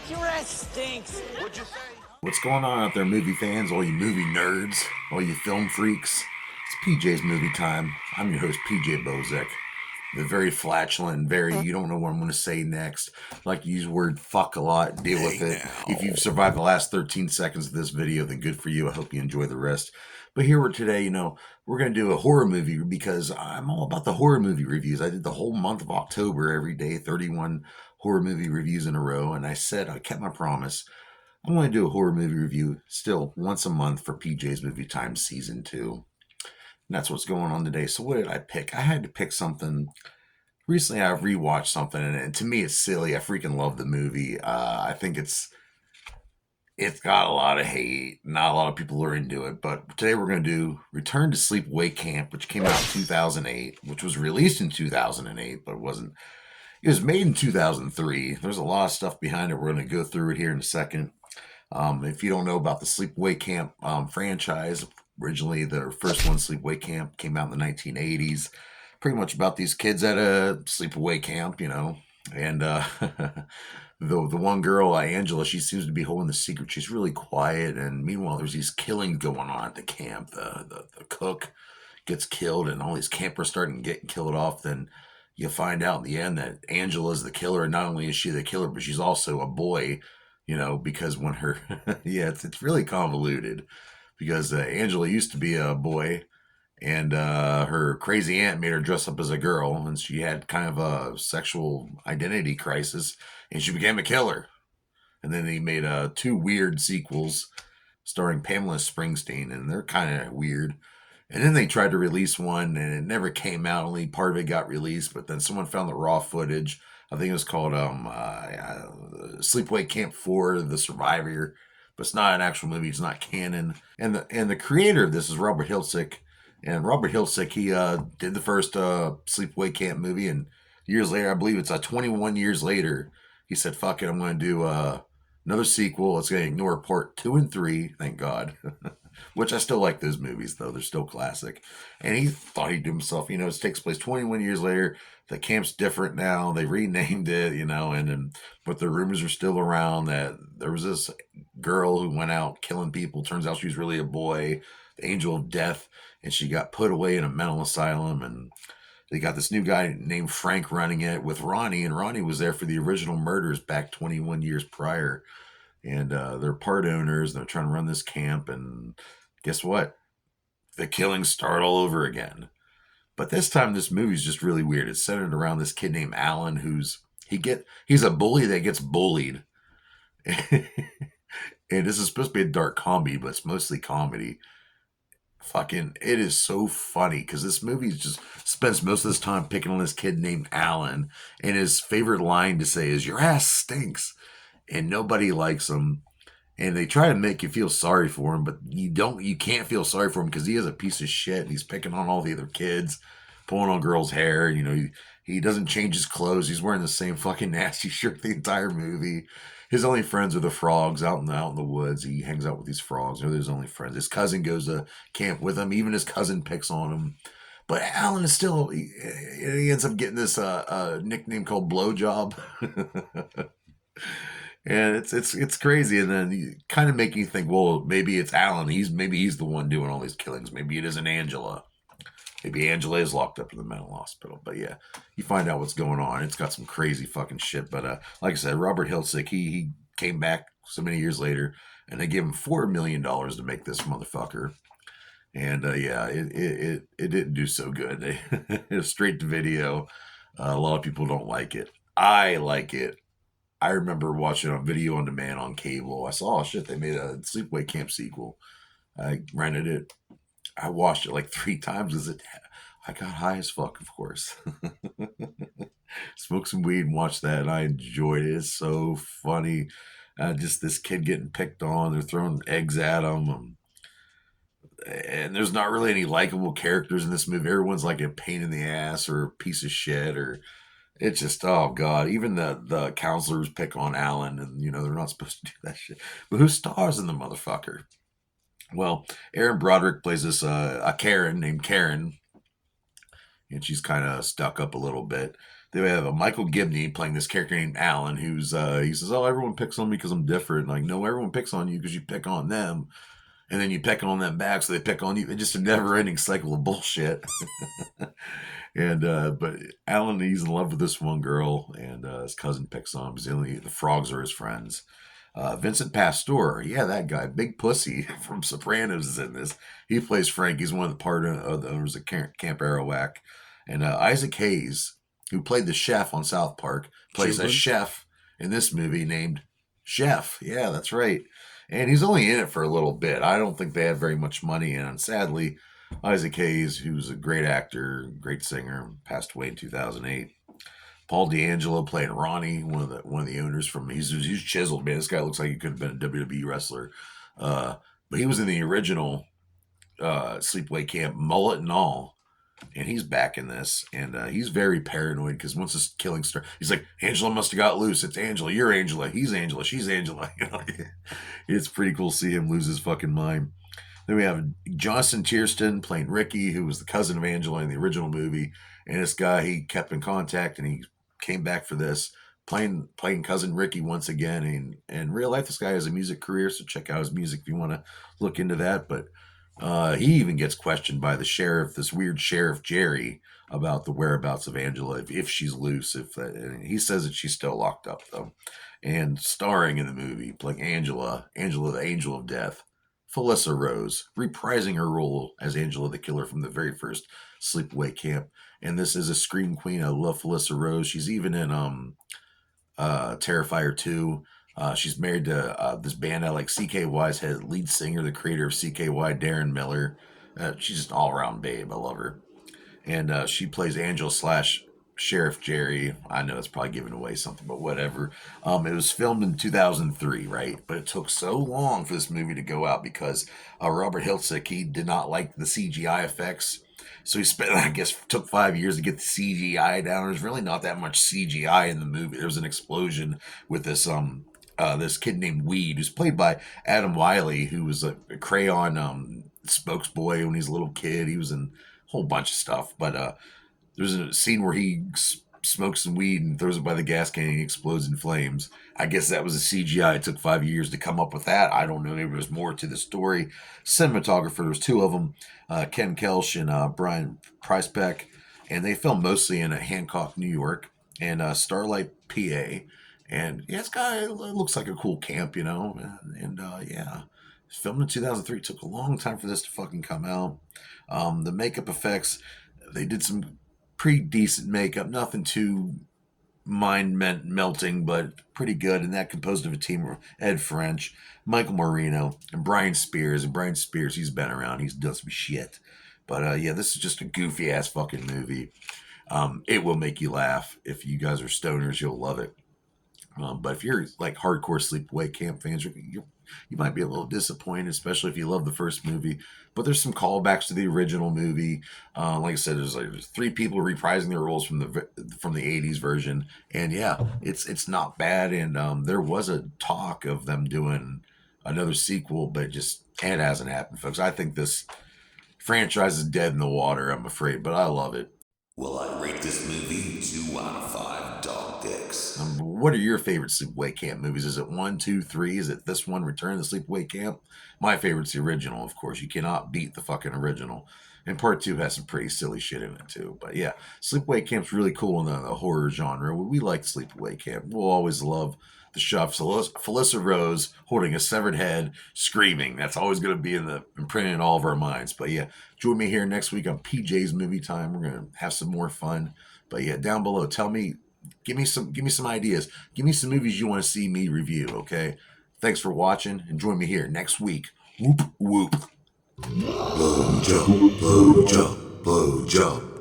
Your ass stinks. What'd you say? What's going on out there, movie fans, all you movie nerds, all you film freaks? It's PJ's Movie Time. I'm your host, PJ Bozek. The very flatulent, very, you don't know what I'm going to say next. Like to use the word fuck a lot, deal with it. If you've survived the last 13 seconds of this video, then good for you. I hope you enjoy the rest. But here we're today, we're going to do a horror movie because I'm all about the horror movie reviews. I did the whole month of October every day, 31 horror movie reviews in a row. And I said, I kept my promise. I'm going to do a horror movie review still once a month for PJ's Movie Time Season 2. And that's what's going on today. So what did I pick? I had to pick something. Recently, I've rewatched something, and to me, it's silly. I freaking love the movie. I think it's got a lot of hate. Not a lot of people are into it. But today we're going to do Return to Sleepaway Camp, which came out in 2008, which was released in 2008, but it wasn't. It was made in 2003. There's a lot of stuff behind it. We're going to go through it here in a second. If you don't know about the Sleepaway Camp franchise, originally the first one, Sleepaway Camp, came out in the 1980s. Pretty much about these kids at a sleepaway camp, and the one girl, Angela, she seems to be holding the secret. She's really quiet, and meanwhile, there's these killings going on at the camp. The cook gets killed, and all these campers starting getting killed off. Then you find out in the end that Angela's the killer, and not only is she the killer, but she's also a boy. Because when her, yeah, it's really convoluted because Angela used to be a boy and her crazy aunt made her dress up as a girl and she had kind of a sexual identity crisis and she became a killer. And then they made two weird sequels starring Pamela Springsteen and they're kind of weird. And then they tried to release one and it never came out. Only part of it got released, but then someone found the raw footage. I think it was called Sleepaway Camp 4, The Survivor, but it's not an actual movie. It's not canon. And the creator of this is Robert Hiltzik. And Robert Hiltzik, he did the first Sleepaway Camp movie, and years later, I believe it's 21 years later, he said, "Fuck it, I'm going to do another sequel. It's going to ignore part 2 and 3, thank God." Which I still like those movies, though. They're still classic. And he thought he'd do himself. It takes place 21 years later. The camp's different now. They renamed it, but the rumors are still around that there was this girl who went out killing people. Turns out she was really a boy, the angel of death, and she got put away in a mental asylum. And they got this new guy named Frank running it with Ronnie, and Ronnie was there for the original murders back 21 years prior. And they're part owners. And they're trying to run this camp, and guess what? The killings start all over again. But this time, this movie's just really weird. It's centered around this kid named Alan, he's a bully that gets bullied. And this is supposed to be a dark comedy, but it's mostly comedy. It is so funny because this movie just spends most of this time picking on this kid named Alan, and his favorite line to say is "Your ass stinks," and nobody likes him. And they try to make you feel sorry for him, but you can't feel sorry for him because he is a piece of shit. And he's picking on all the other kids, pulling on girls' hair. He doesn't change his clothes. He's wearing the same fucking nasty shirt the entire movie. His only friends are the frogs out in the woods. He hangs out with these frogs. They're his only friends. His cousin goes to camp with him. Even his cousin picks on him. But Alan is still, he ends up getting this nickname called Blowjob. And it's crazy, and then you kind of make you think, well, maybe it's Alan. Maybe he's the one doing all these killings. Maybe it isn't Angela. Maybe Angela is locked up in the mental hospital. But yeah, you find out what's going on. It's got some crazy fucking shit. But like I said, Robert Hiltzik, he came back so many years later, and they gave him $4 million to make this motherfucker. And yeah, it didn't do so good. It was straight to video. A lot of people don't like it. I like it. I remember watching a video on demand on cable. I saw, oh shit, they made a Sleepaway Camp sequel. I rented it. I watched it like 3 times. I got high as fuck, of course. Smoked some weed and watched that, and I enjoyed it. It's so funny. Just this kid getting picked on. They're throwing eggs at him. And there's not really any likable characters in this movie. Everyone's like a pain in the ass or a piece of shit or... It's just, oh God, even the counselors pick on Alan and, they're not supposed to do that shit. But who stars in the motherfucker? Well, Aaron Broderick plays this, a Karen named Karen. And she's kind of stuck up a little bit. They have a Michael Gibney playing this character named Alan, who's he says, "Oh, everyone picks on me because I'm different." Like, no, everyone picks on you because you pick on them, and then you pick on them back, so they pick on you. It's just a never-ending cycle of bullshit. And but Alan, he's in love with this one girl, and his cousin picks on him because the frogs are his friends. Vincent Pastore, yeah, that guy, Big Pussy from Sopranos, is in this. He plays Frank. He's one of the part of the owners of Camp Arawak. And Isaac Hayes, who played the chef on South Park, plays a Children. chef in this movie named Chef. Yeah, that's right. And he's only in it for a little bit. I don't think they had very much money in. And sadly, Isaac Hayes, who's a great actor, great singer, passed away in 2008. Paul D'Angelo playing Ronnie, one of the owners from he's chiseled, man. This guy looks like he could have been a WWE wrestler. But he was in the original Sleepaway Camp, mullet and all, and he's back in this, and he's very paranoid because once this killing starts, he's like, Angela must have got loose. It's Angela, you're Angela, he's Angela, she's Angela. It's pretty cool to see him lose his fucking mind. Then we have Jonathan Tiersten playing Ricky, who was the cousin of Angela in the original movie. And this guy, he kept in contact and he came back for this, playing cousin Ricky once again. And in real life, this guy has a music career, so check out his music if you want to look into that. But he even gets questioned by the sheriff, this weird sheriff Jerry, about the whereabouts of Angela, if she's loose. And he says that she's still locked up though. And starring in the movie, playing Angela, the Angel of Death, Felissa Rose, reprising her role as Angela the Killer from the very first Sleepaway Camp. And this is a scream queen. I love Felissa Rose. She's even in Terrifier 2. She's married to this band I like, CKY's head lead singer, the creator of CKY, Darren Miller. She's just an all-around babe. I love her. And she plays Angel slash Sheriff Jerry. I know it's probably giving away something, but whatever. It was filmed in 2003, right? But it took so long for this movie to go out because Robert Hiltzik, he did not like the CGI effects. So he spent, I guess, took 5 years to get the CGI down. There's really not that much CGI in the movie. There was an explosion with this kid named Weed, who's played by Adam Wiley, who was a crayon spokesboy when he was a little kid. He was in a whole bunch of stuff. But there's a scene where he smokes some weed and throws it by the gas can and he explodes in flames. I guess that was a CGI. It took 5 years to come up with that. I don't know. Maybe there's more to the story. Cinematographer, there's two of them, Ken Kelch and Brian Pricebeck. And they filmed mostly in Hancock, New York, and Starlight, PA. And yeah, it looks like a cool camp, you know. And yeah, it's filmed in 2003. It took a long time for this to fucking come out. The makeup effects, they did some pretty decent makeup, nothing too mind melting, but pretty good. And that composed of a team of Ed French, Michael Marino, and Brian Spears. And Brian Spears, he's been around, he's done some shit. But yeah, this is just a goofy ass fucking movie. It will make you laugh. If you guys are stoners, you'll love it. But if you're like hardcore Sleepaway Camp fans, you might be a little disappointed, especially if you love the first movie. But there's some callbacks to the original movie. Like I said, there's three people reprising their roles from the '80s version, and yeah, it's not bad. And there was a talk of them doing another sequel, but it hasn't happened, folks. I think this franchise is dead in the water, I'm afraid, but I love it. Well, I rate this movie 2 out of 5 dog dicks. What are your favorite Sleepaway Camp movies? Is it 1, 2, 3? Is it this one, Return to the Sleepaway Camp? My favorite's the original, of course. You cannot beat the fucking original. And part 2 has some pretty silly shit in it, too. But yeah, Sleepaway Camp's really cool in the horror genre. We like Sleepaway Camp. We'll always love the chef, Felissa Rose, holding a severed head, screaming. That's always going to be imprinted in all of our minds. But yeah, join me here next week on PJ's Movie Time. We're going to have some more fun. But yeah, down below, tell me, give me some ideas. Give me some movies you want to see me review, okay? Thanks for watching, and join me here next week. Whoop, whoop. Blow job, blow job, blow job.